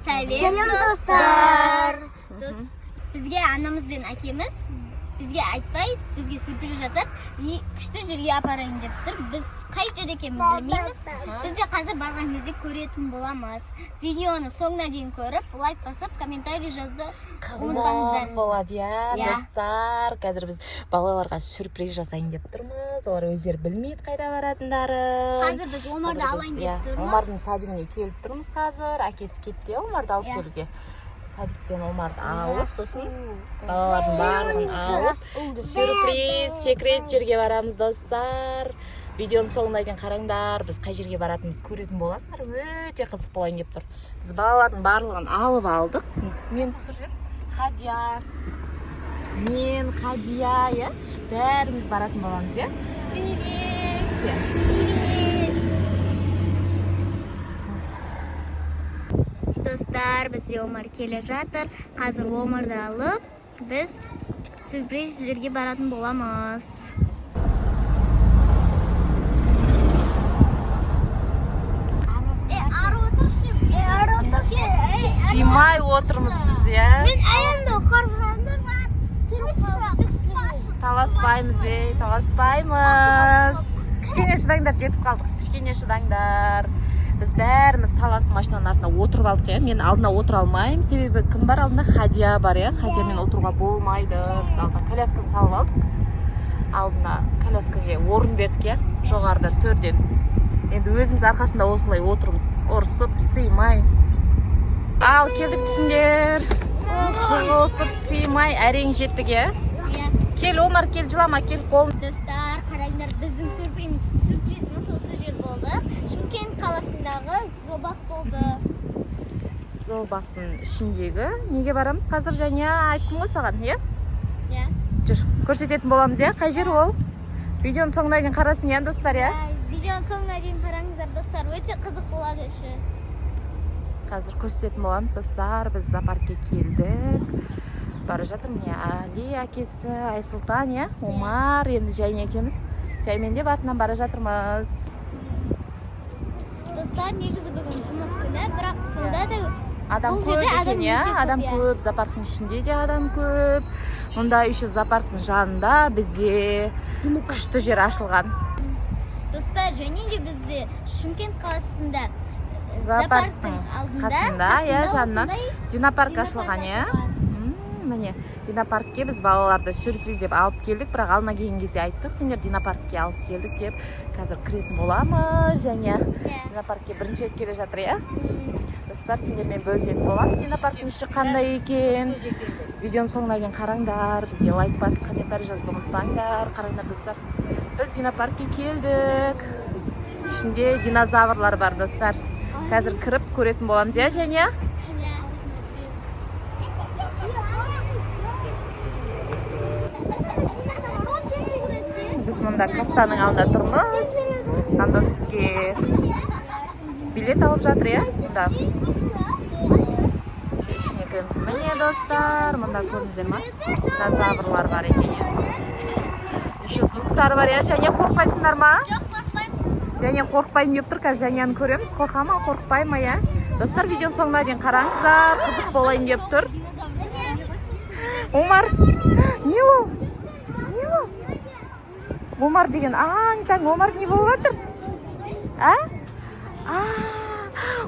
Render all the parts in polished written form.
Сәлем достар. Бізге анамыз бен әкеміз бізге айтпай, бізге сюрприз жасап, күшті жерге апарайын деп тұр. Біз қай жер екенін білмейміз. Біз де қазір барған кезде көретін боламыз. Видеоны соңына дейін көріп, лайк басып, комментарий жазды. Қызық болады, достар. Қазір біз балаларға сюрприз жасайын деп тұрмыз. Олар өздері білмейді қайда баратындарын. Қазір біз Омарды алайын деп тұрмыз. Омардың садигіне келіп тұрмыз қазір. Әкесі кетті, Омарды алып келуге. Садиктен Омарды алып, сосын балалардың барлығын алып, сюрприз, секрет жерге барамыз, достар. Видеоны соңына дейін қараңдар, біз қай жерге баратынымызды көретін боласыңдар. Өте қызық болайын деп тұр. Біз балалардың барлығын алып алдық. Мен түсіріп, Хадия, мен Хадия, бәріміз баратын боламыз, е? Привет! Достар, бізде Омар келе жатыр. Қазір Омарды алып, біз сюрприз жерге баратын боламыз. Симай отырмыз біз, е? Мен әйімді қарғанды Таласпаймыз, таласпаймыз. Кішкене шыдаңдар, жетіп қалдық. Кішкене шыдаңдар. Біз бәріміз талас машинаның артына отырып алдық, е? Мен алдына отыра алмайым, себебі кім бар алдында? Хадия бар, е? Хадиямен отыруға болмайды. Біз алдына колясканы салып алдық. Алдына коляскаға орын бердік, е? Жоғарыдан төрден. Енді өзіміз арқасында осылай отырмыз. Ұрсып, сыймай. Ал, келдік түсіндер. Сығылсып, сыймай, әрең жеттік, е? Кел, Омар, кел, жылама, кел, қолын. Достар, қараңдар, біздің сюрпризіміз осы жер болды. Шымкент қаласындағы зообақ болды. Зообақтың ішіндегі. Неге барамыз қазір, және айттым ғой саған, е? Иә. Жүр, көрсететін боламыз, е? Қай жер ол? Видеоны соңына дейін қарасын, е, достар, е? Видеоны соңына дейін қараңыздар, достар. Өте қызық болады үші. Қазір көрсететін боламыз, достар. Біз зоопаркке келдік. Бара жатыр, міне Али әкесі, Айсұлтан, е? Омар, енді Жайне екеміз. Жаймен де артынан бара жатырмыз. Достар, негізі бүгін жұмыс күні, бірақ сонда да Адам көп екен, е? Адам көп, зоопарктың ішінде де адам көп. Мұнда еще зоопарктың жанында бізде күшті жер ашылған. Достар, және де бізде Шымкент қаласында зоопарктың қасында, е, жанына динопарк ашылған, е? Міне, динопаркке біз балаларды сюрприз деп алып келдік, бірақ алдына келген кезде айттық, сендер динопаркке алып келдік деп. Қазір кіретін боламыз, және динопаркке бірінші рет келе жатыр, е? Достар, сендермен бөлісетін боламыз. Динопарктың іші қандай екен? Видеоның соңына дейін қараңдар, бізге лайк басып, комментарий жазуды ұмытпаңдар. Қараңдар, достар. Біз динопаркке келдік. Ішінде динозаврлар бар, достар. Қазір кіріп көретін боламыз, е, және? Біз мұнда кассаның алдында тұрмыз. Анда бізге билет алып жатыр, е? Мұнда. Ішіне кіреміз. Міне, достар, мұнда көрдіңіздер ма? Динозаврлар бар екен, е? Еще звуктар бар, е? Және қорқпайсыңдар ма? Жоқ, қорқпаймыз. Және қорқпайым деп тұр, қазір Жәнені көреміз. Қорқа ма, қорқпай ма, е? Достар, видеоның соңына дейін қараңыздар. Қызық болайын деп тұр. Омар, не ол? Не ол? Омар деген аң-таң, Омар не болып жатыр? А?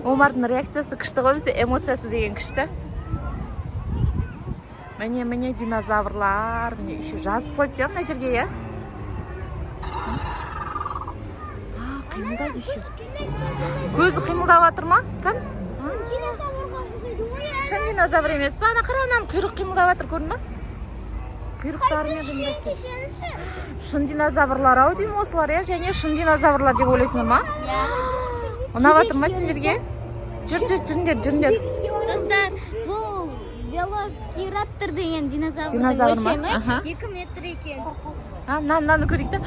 Омардың реакциясы күшті ғой, бізде эмоциясы деген күшті. Міне динозаврлар, міне еще жазып қойып деп, мына жерге, е? Қимылдайды еще. Көзі қимылдап жатыр ма? Кім? Шын динозавр емес па? Ана қаранан құйрық қимылдап жатыр, көрдің ба? Құйрықтарымен қимылдайды. Шын динозаврлар ау деймін осылар, е? Және шын динозаврлар деп ойлайсыңдар ма? Ұнап жатыр ма сендерге? Жүріңдер. Достар, бұл велоцираптор деген Динозавр ма? өлшемі 2 метр екен. Мынаны көрейік та.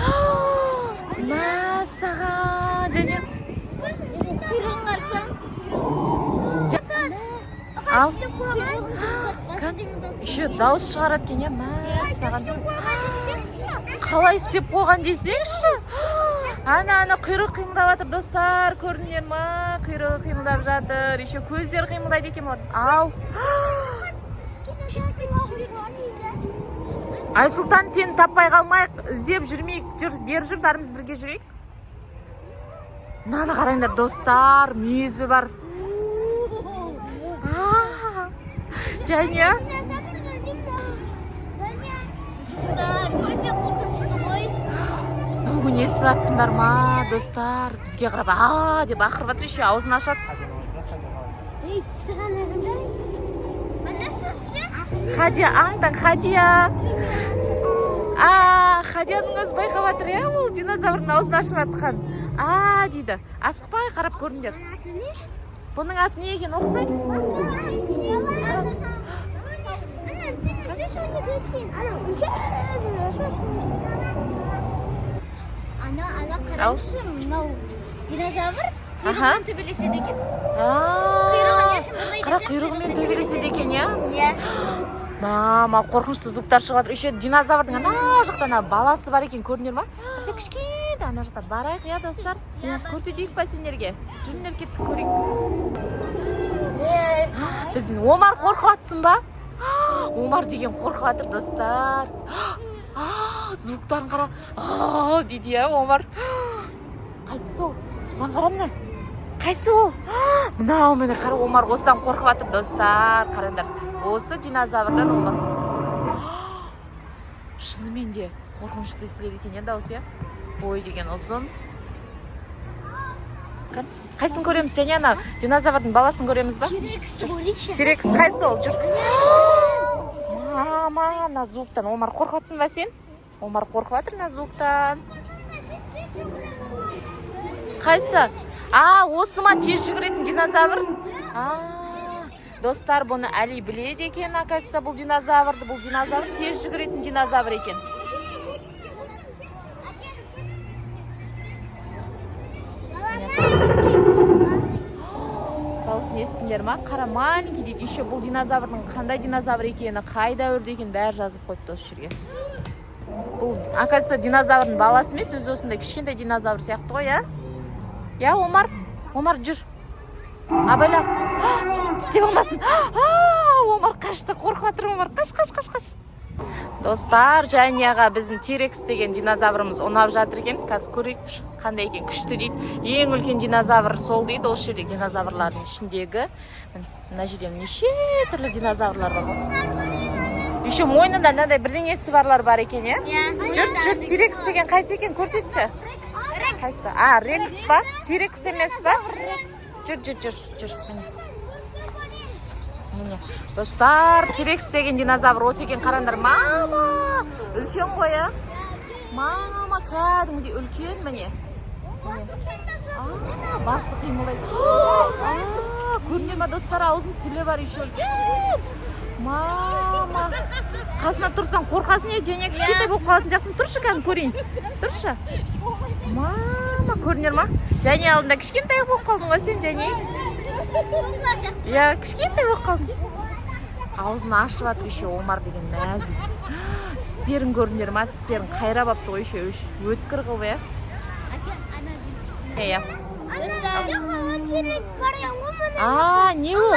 Мәссаған, және Құйрығын қарсаң. Ал. Еще дауыс шығарады екен, е? Мәссаған. Қалай істеп қойған десеңші? ана құйрық қимылдап жатыр достар, көрдіңдер ма? Құйрығы қимылдап жатыр, еще көздері қимылдайды екен. Ал Айсұлтан, сені таппай қалмайық, іздеп жүрмейік. Жүр, бер жүр, бәріміз бірге жүрейік. Мынаны қараңдар достар, мүйізі бар. Және өте қорқынышты ғой. Сугын естіп жатсыңдар ма достар? Бізге қарап деп ақырып жатыр, еще аузын ашады. Ей, тісіған ағындай. Мына сөзші? Хадия, аңдан Хадия. Хадияның өзі байқап жатыр, ол динозаврдың аузын ашып жатқан. Дейді. Асықпай қарап көріңдер. Бұның аты не екен, оқысай? Ана қараңызшы, мынау динозавр құйрығымен төбелеседі екен. Қара құйрығымен төбелеседі екен, я? Иә. Мама, қорқынышты звуктар шығып жатыр. Еще динозаврдың ана жақтан баласы бар екен, көрдіңдер ма? Қарасай, кішкентай ана жақтан барайық, я достар. Көрсетейік па сендерге? Жүріңдер, кеттік көрейік. Біздің Омар қорқып жатсың ба? Омар деген қорқып жатыр достар. Звуктарын қара. Дейді я, Омар. Қайсы ол? Мына қара мына. Қайсы ол? Мынау мені қара, Омар осыдан қорқып жатыр достар. Қараңдар. Осы динозаврдан Омар. Шынымен де қорқынышты естіледі екен, енді дауысы, я? Ой деген ұзын. Қайсын көреміз, және ана динозаврдың баласын көреміз ба? Терексті көрейікші. Терекс қайсы ол? Жүр. Мама, ана звуктан Омар қорқып жатсың ба сен? Омар қорқып жатыр ана звуктан. Қайсы? Осы ма тез жүгіретін динозавр? Достар, бұны Әли біледі екен, оказывается, бұл динозаврды. Бұл динозавр тез жүгіретін динозавр екен. Дауысын естіңдер ма? Қара, маленький дейді. Еще бұл динозаврдың қандай динозавр екені, қай дәуірде екені бәрі жазып қойыпты осы жерге. Бұл, оказывается, динозаврдың баласы емес, өзі осындай кішкентай динозавр сияқты ғой, я? Я, Омар? Омар, жүр. Абайла. Істеп алмасын. Омар қашты, қорқып жатыр Омар. Қаш. Достар, Жанияға біздің Терекс деген динозаврымыз ұнап жатыр екен. Қазір көрейік қандай екен, күшті дейді. Ең үлкен динозавр сол дейді. Осы жерде динозаврлардың ішіндегі. Мына жерде неше түрлі динозаврлар бар. Еще мойнында мынандай бірдеңесі барлар бар екен, я? Жүр, Терекс деген қайсы екен, көрсетші. Қайсы? Рекс па? Терекс емес па? Жүр. Достар, Терекс деген динозавр осы екен, қарандар. Мама, үлкен ғой, я? Мама, кәдімгідей үлкен, міне. Басы қимылдайды. Көріне ма, достар, аузын тілі бар, еще үлкен. Мама, қасына тұрсаң қорқасын, және кішкентай болып қалатын жақтың. Тұршы, кәдім көрейін. Тұршы. Мама, көрінер ма? Және алдында кішкентай болып қалдың ғой сен, және? Кішкентай болып қалдың. Аузын ашып атып, еще Омар деген нәзіз. Тістерін көрінер ма? Тістерін қайрап апты ғой, еще өткір қылып, я? Не ол?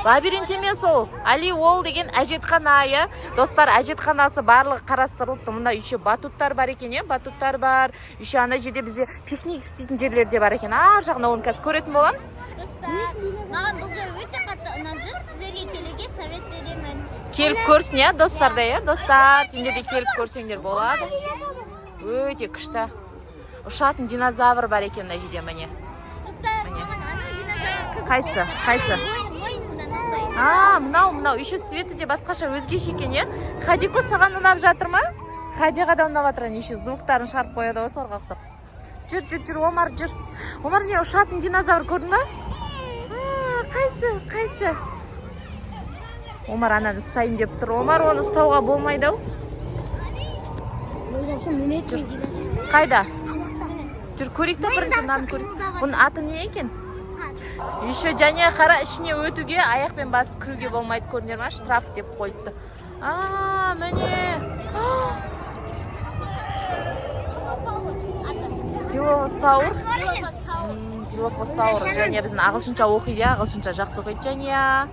Лабиринт емес ол. Али ол деген әжетхана, я? Достар, әжетханасы барлығы қарастырылыпты. Мұнда еще батуттар бар екен, я? Батуттар бар. Еще ана жерде бізде пикник істейтін жерлерде бар екен. Жағына оны қазір көретін боламыз. Достар, маған бұл жер өте қатты ұнап жүр. Сіздерге келуге совет беремін. Келіп көрсін, я, достарда, я? Достар, сендер де келіп көрсеңдер болады. Өте күшті. Ұшатын динозавр бар екен мына жерде, міне. Достар, маған ана динозавр қызық. Қайсы? Мынау, еще цветі де басқаша өзгеше екен, я? Хадико саған ұнап жатыр ма? Хадиға да ұнап жатыр, еще звуктарын шығарып қояды ғой, сорға ұқсап. Жүр, Омар, жүр. Омар, не ұшатын динозавр көрдің ба? Қайсы? Омар ананы ұстайын деп тұр. Омар, оны ұстауға болмайды ау. Жүр. Қайда? Жүр, көрейік та бірінші наны көрейік. Бұның аты не екен? Еще және қара ішіне өтуге аяқпен басып кіруге болмайды, көрінер ма? Штраф деп қойыпты. Міне. Дилофосаур. Дилофосаур. Және біздің ағылшынша оқиды, ағылшынша жақсы оқиды және.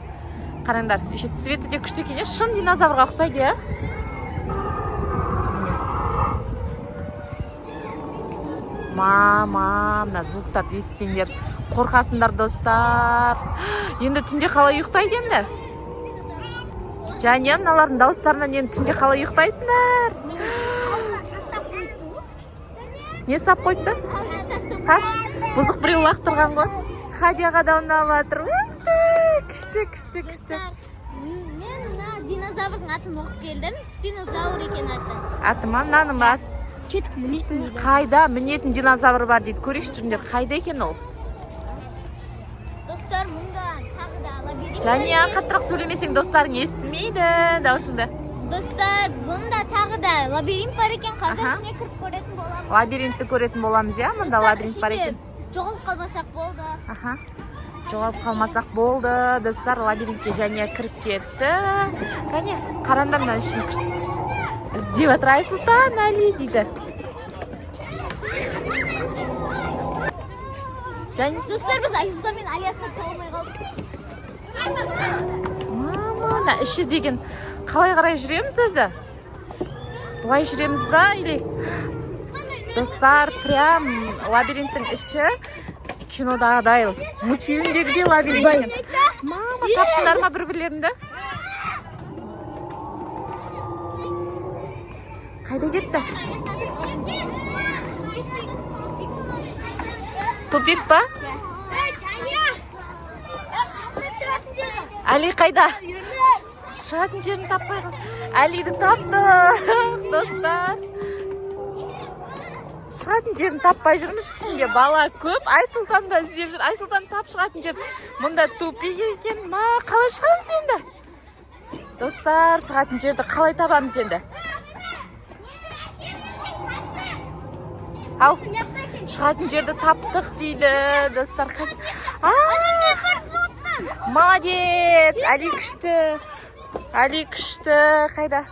Қараңдар, еще цветі де күшті екен, шын динозаврға ұқсайды, мына звуктарды естісеңдер қорқасыңдар достар. Енді түнде қалай ұйықтайды енді? Және мыналардың дауыстарынан енді түнде қалай ұйықтайсыңдар? Не сап қойды? Тас, бұзық біреу лақтырған ғой. Хадияға да ұнап жатыр. Күшті. Мен динозаврдың атын оқып келдім. Спинозавр екен аты. Аты ма? Мынаның ба? Кетіп мінетін еді. Қайда мінетін динозавр бар дейді. Көрейікші жүріңдер, қайда екен ол? Достар, мұнда тағы да лабиринт. Және қаттырақ сөйлемесең достарың естімейді даусыңды. Достар, бұнда тағы да лабиринт бар екен. Қазір Аха. ішіне кіріп көретін боламыз. Лабиринтті көретін боламыз, иә? Мұнда лабиринт бар екен. Жоғалып қалмасақ болды. Аха. Жоғалып қалмасақ болды. Достар, лабиринтке және кіріп кетті. Кәне, қараңдар мына ішін күшті. Іздеп жатыр Айсұлтан Әли дейді. Достар, біз Айсұлтан мен Алиясты таумай қалдық. Мына іші деген қалай қарай жүреміз өзі? Бұлай жүреміз ба или? Достар, прям лабиринттің іші кинодағыдай, мультфильмдегідей лабиринт. Мама, таптыңдар ма бір-бірлеріңді? Қайда кетті? Тупик па? Әли қайда? Шығатын жерін таппай қал. Әлиді таптық, достар. Шығатын жерін таппай жүрміз, ішінде бала көп. Айсұлтан да іздеп жүр. Айсұлтан тап шығатын жер. Мұнда тупик екен. Қалай шығамыз енді? Достар, шығатын жерді қалай табамыз енді? Ал, шығатын жерді таптық дейді, достар. Молодец! Әли күшті. Әли күшті. Қайда?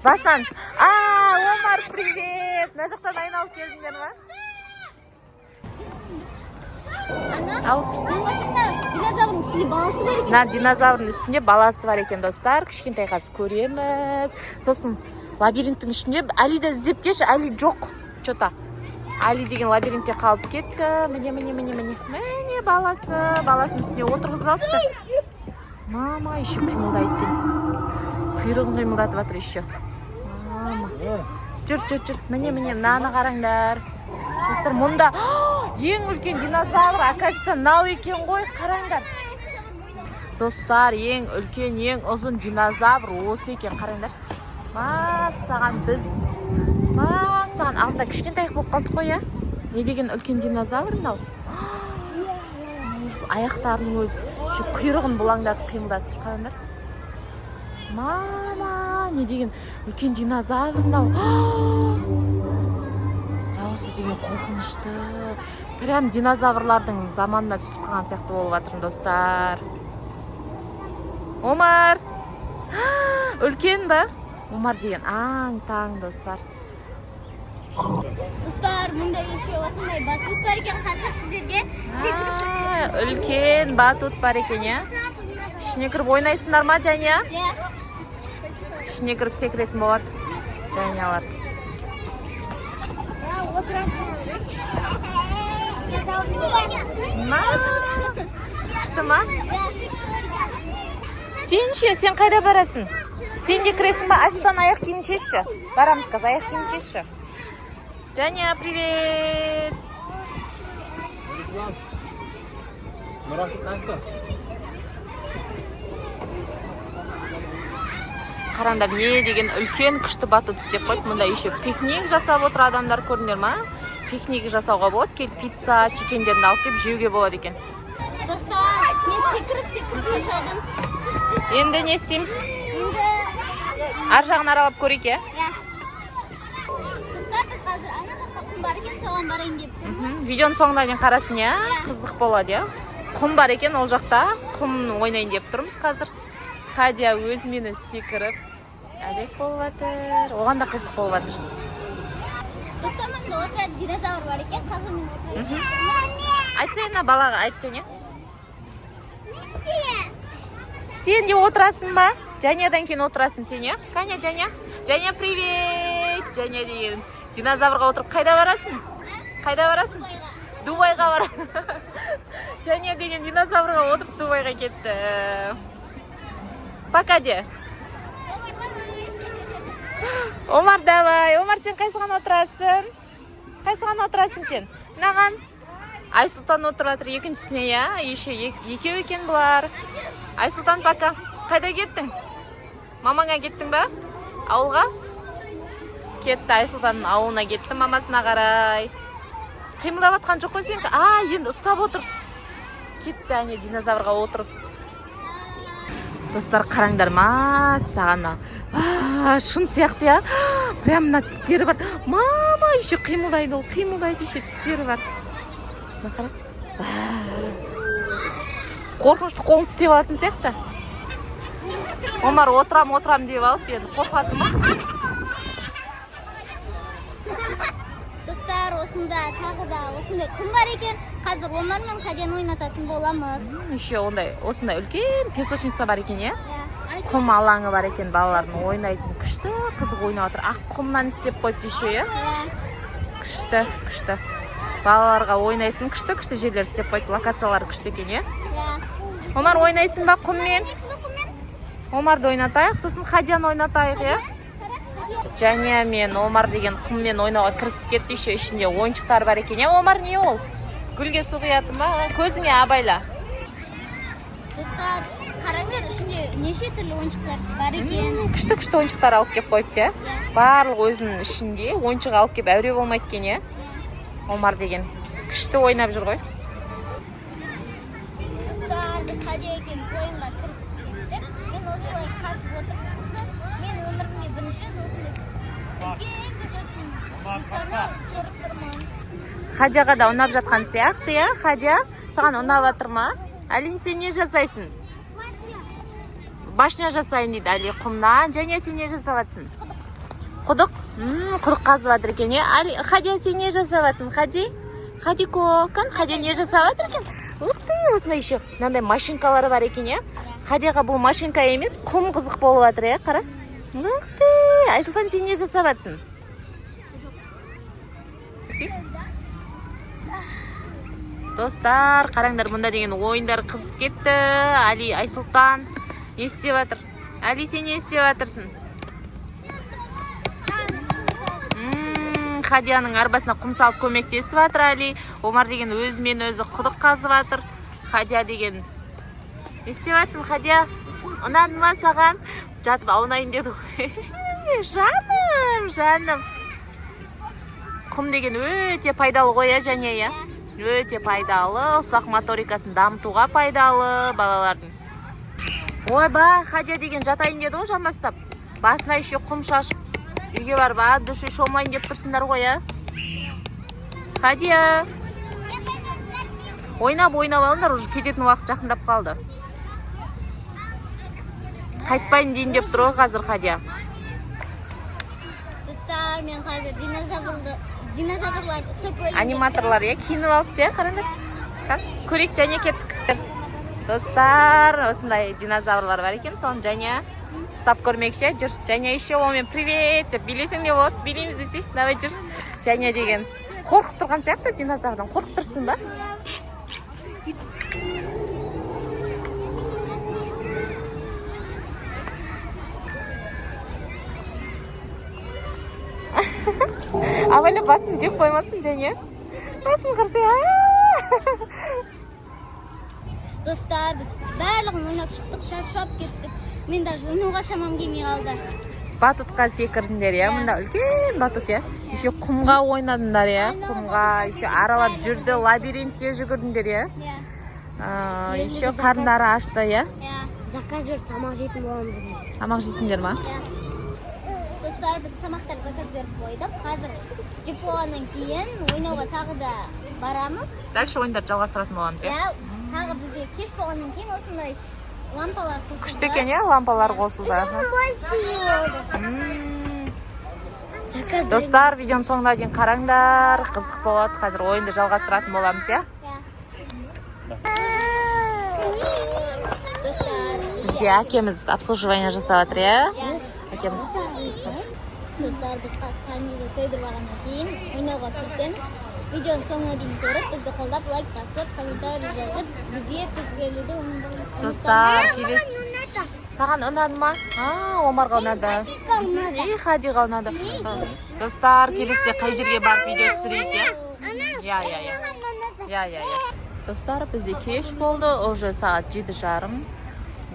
Басынан. Омар, привет! Мына жақтан айналып келдіңдер ма? Ана, мен басында динозаврдың үстінде баласы бар екен. Динозаврдың үстінде баласы бар екен, достар. Кішкентай қазір көреміз. Сосын лабиринттің ішінде Әли де іздеп кеш, Әли жоқ. Что-то. Әли деген лабиринтте қалып кетті. Міне баласын үстіне отырғызып алыпты. Мама, еще қимылдайды екен. Құйрығын қимылдатып жатыр еще. Мама. Жүр. Міне, мынаны қараңдар. Достар, мұнда ең үлкен динозавр, оказывается, мынау екен ғой, қараңдар. Достар, ең үлкен, ең ұзын динозавр осы екен, қараңдар. Саған алдында кішкентай болып қалдық қой, ә? Не деген үлкен динозавр мынау? Аяқтарының өзі, құйрығын бұлаңдатып қимылдатып тұр, қараңдар. Мама, не деген үлкен динозавр мынау? Дауысы деген қорқынышты. Прям динозаврлардың заманына түсіп қалған сияқты болып жатыр, достар. Омар! Үлкен ба? Омар деген аң-таң, достар. Достар, мұнда еще осындай батут бар екен, қазір сіздерге секіріп көрсетемін. Үлкен батут бар екен, иә? Ішіне кіріп ойнайсыңдар ма, Жәния? Иә. Ішіне кіріп секіретін болады. Жәниялар. Күшті ма? Сен ше, сен қайда барасың? Сен де кіресің ба? Айсұлтан аяқ киімін шешші. Барамыз қыз, аяқ киімін шешші. Жәния, привет! Қараңдар, не деген үлкен күшті батут істеп қойып. Мұнда еще пикник жасап отыр адамдар, көрдіңдер ма? Пикник жасауға болады, келіп пицца, чикендерді алып келіп жеуге болады екен. Достар, мен секіріп жасадым. Енді не істейміз? Ар жағын аралап көрейік, е? Достар, біз қазір ана жақта құм бар екен, соған барайын деп тұрмын. Видеоның соңына дейін қарасын, е? Қызық болады, е? Құм бар екен, ол жақта. Құм ойнайын деп тұрмыз қазір. Хадия өзі мені секіріп әлек болып жатыр. Оған да қызық болып жатыр. Достар мында отырады, динозавр бар екен, қазір мен отырайын. Айтса енді балаға айт және. Сен де отырасың ба? Жанядан кейін отырасың сен, е? Қане, Жаня? Жаня, привет! Жаня деген динозаврға отырып қайда барасың? Қайда барасың? Дубайға барасың. Жаня деген динозаврға отырып Дубайға кетті. Пока де. Омар, давай. Омар, сен қайсыған отырасың? Қайсыған отырасың сен? Наған? Айсұлтан отыратыр екіншісіне, я? Екеу екен бұлар. Айсұлтан, пока. Қайда кеттің? Мамаңа кеттің ба? Ауылға? Кетті, Айсұлтанның ауылына кетті, мамасына қарай. Қимылдап атқан жоқ қой сен? Енді ұстап отыр. Кетті, әне динозаврға отырып. Достар, қараңдар ма, сағана. Шын сияқты, я? Прям мына тістері бар. Мама, еще қимылдайды, ол қимылдайды, еще тістері бар. Қара. Қорқынышты қолын тістеп алатын сияқты. Омар, отырам деп алып, енді қорқатын ма? Достар, осында тағы да осындай құм бар екен. Қазір Омар мен Хадияны ойнататын боламыз. Еще осындай үлкен песочница бар екен, е? Құм алаңы бар екен, балалардың ойнайтын. Күшті, қызық ойнап отыр. Ақ құмнан істеп қойды еще, е? Күшті. Балаларға ойнайтын күшті жерлер істеп қойды. Локациялары күшті екен, е? Омар, ойнайсың ба құммен? Омарды ойнатайық, сосын Хадияны ойнатайық, е? Жаня мен Омар деген құммен ойнауға кірісіп кетті, еще ішінде ойыншықтар бар екен. Омар, не ол? Гүлге су құятын ба? Көзіңе абайла. Достар, қараңдар, ішінде неше түрлі ойыншықтар бар екен. Күшті ойыншықтар алып кеп қойыпты. Барлық өзінің ішінде ойыншық алып кеп әуре болмайды екен. Омар деген күшті ойнап жүр ғой. Достар, біз Хадия екен ойынға кірісіп кеттік. Мен осылай қатып отырмын. Мен өмірімде бірінші рет осындай үлкен песочницаны көріп тұрмын. Хадияға да ұнап жатқан сияқты, я? Хадия, саған ұнап жатыр ма? Әлин, сен не жасайсың? Башня жасайын дейді Әли құмнан. Және сен не жасап жатсың? Құдық? Құдық қазып жатыр екен, е? Хадия, сен не жасап жатсың? Хадико, Хадия не жасап жатыр екен? Ух ты, осындай еще мынандай машинкалары бар екен, е? Хадияға бұл машинка емес, құм қызық болып жатыр, е? Қара. Ух ты, Айсұлтан, сен не жасап жатсың? Достар, қараңдар, мұнда деген ойындар қызып кетті. Али, Айсұлтан не істеп жатыр? Али, сен не істеп жатырсың? Хадияның арбасына құм салып көмектесіп жатыр Али. Омар деген өзімен өзі құдық қазып жатыр. Хадия деген не істеп жатсың, Хадия? Ұнады ма саған? Жатып аунайын деді ғой. Жаным. Құм деген өте пайдалы ғой, және, я? Өте пайдалы, ұсақ моторикасын дамытуға пайдалы балалардың. Ойбай, Хадия деген жатайын деді ғой жамбастап. Басына еще құм шашып, үйге барып, от души шомлайын деп тұрсыңдар ғой, я? Хадия. Ойнап алыңдар, уже кететін уақыт жақындап қалды. Қайтпайын дейін деп тұр ғой қазір Хадия. Достар, мен қазір динозаврларды ұстап көрейін. Аниматорлар, е, киініп алып те, қараңдар. Көрейік, және кеттік. Достар, осындай динозаврлар бар екен, соны және ұстап көрмекші. Жүр, және еще омен привет деп билесің де болады, билейміз десе. Давай жүр. Және деген қорқып тұрған сияқты динозаврдан. Қорқып тұрсың ба? Абайлап басын жеп қоймасын, және. Басын қырсы. Достар, біз барлығын ойнап шықтық, шаршап кеттік. Мен даже ойнауға шамам келмей қалды. Батутқа секірдіңдер, я? Мында үлкен батут, я? Еще құмға ойнадыңдар, я? Құмға, еще аралап жүрді, лабиринтте жүгірдіңдер, я? Еще қарындары ашты, я? Заказ беріп тамақ жейтін боламыз біз. Тамақ жейсіңдер ма? Достар, біз тамақтар заказ беріп қойдық. Қазір жеп болғаннан кейін ойнауға тағы да барамыз. Дальше ойындар жалғастыратын боламыз, я? Тағы бізде кеш болғаннан кейін осындай лампалар қосылды. Күшті екен, я? Лампалар қосылды. Достар, видеоның соңына дейін қараңдар, қызық болады. Қазір ойынды жалғастыратын боламыз, я? Бізге әкеміз обслуживание жасап жатыр, я? Әкеміз. Достар, біз қарнымызды тойдырып алғаннан кейін ойнауға кірісеміз. Видеоның соңына дейін көріп, бізді қолдап, лайк басып, комментарий жазып, бізге келуді ұмытпаңыздар. Достар, келес. Саған ұнады ма? Омарға ұнады. Хадиға ұнады. Достар, келесте қай жерге барып видео түсірейік, я? Я. Достар, бізде кеш болды. Уже сағат 7:30.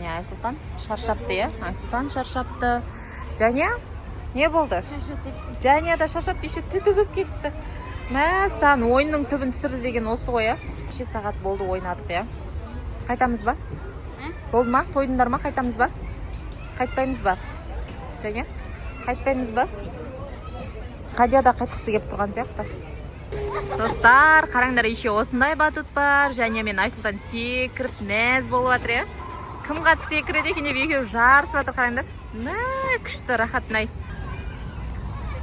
Айсұлтан шаршапты, я? Айсұлтан шаршапты. Және? Не болды? Және да шаршапты, еще түтігіп кетті. Мә, сан ойынның түбін түсірді деген осы ғой, я? 2 сағат болды ойнадық, я? Қайтамыз ба? Болды ма? Тойдыңдар ма? Қайтамыз ба? Қайтпаймыз ба? Және? Қайтпаймыз ба? Қадия да қайтқысы кеп тұрған сияқты. Достар, қараңдар, еще осындай батут бар. Және мен Айсұлтан секіріп, мәз болып жатыр, я? Кім қатты секіреді екен деп екеуі жарысып жатыр, қараңдар. Мә, күшті, рахатнай.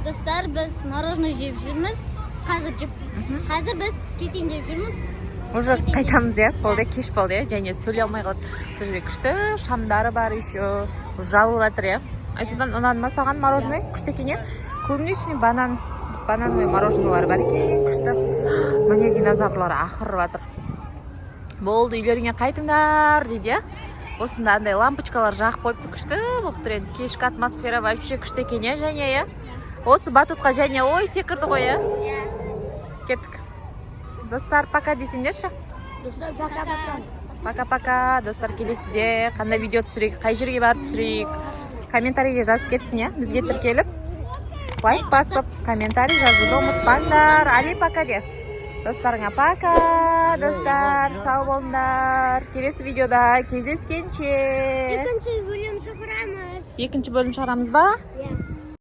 Достар, біз мороженое жеп жүрміз. Қазір біз кетейін деп жүрміз. Уже қайтамыз, я? Болды, кеш болды, я? Және сөйлей алмай қалды. Сөзбе күшті, шамдары бар еще. Жабылып жатыр, я? Айсұлтан, ұнады ма саған мороженое? Күшті екен, я? Көбінесе банановый мороженойлар бар екен, күшті. Міне динозаврлар ақырып жатыр. Болды, үйлеріңе қайтыңдар дейді, я? Осында андай лампочкалар жағып қойыпты, күшті болып тұр енді. Кешкі атмосфера вообще күшті екен, я, және, я? Осы батутқа және ой секірді ғой, я? Кеттік. Достар, пока десеңдерші. Достар, пока-пока. Пока-пока. Достар, келесіде қандай видео түсірейік, қай жерге барып түсірейік. Комментарийге жазып кетсін, я? Бізге тіркеліп, лайк басып, комментарий жазуды ұмытпаңдар. Али, пока де. Достарыңа пока. Достар, сау болыңдар. Келесі видеода кездескенше. Екінші бөлім шығарамыз. Екінші бөлім шығарамыз ба?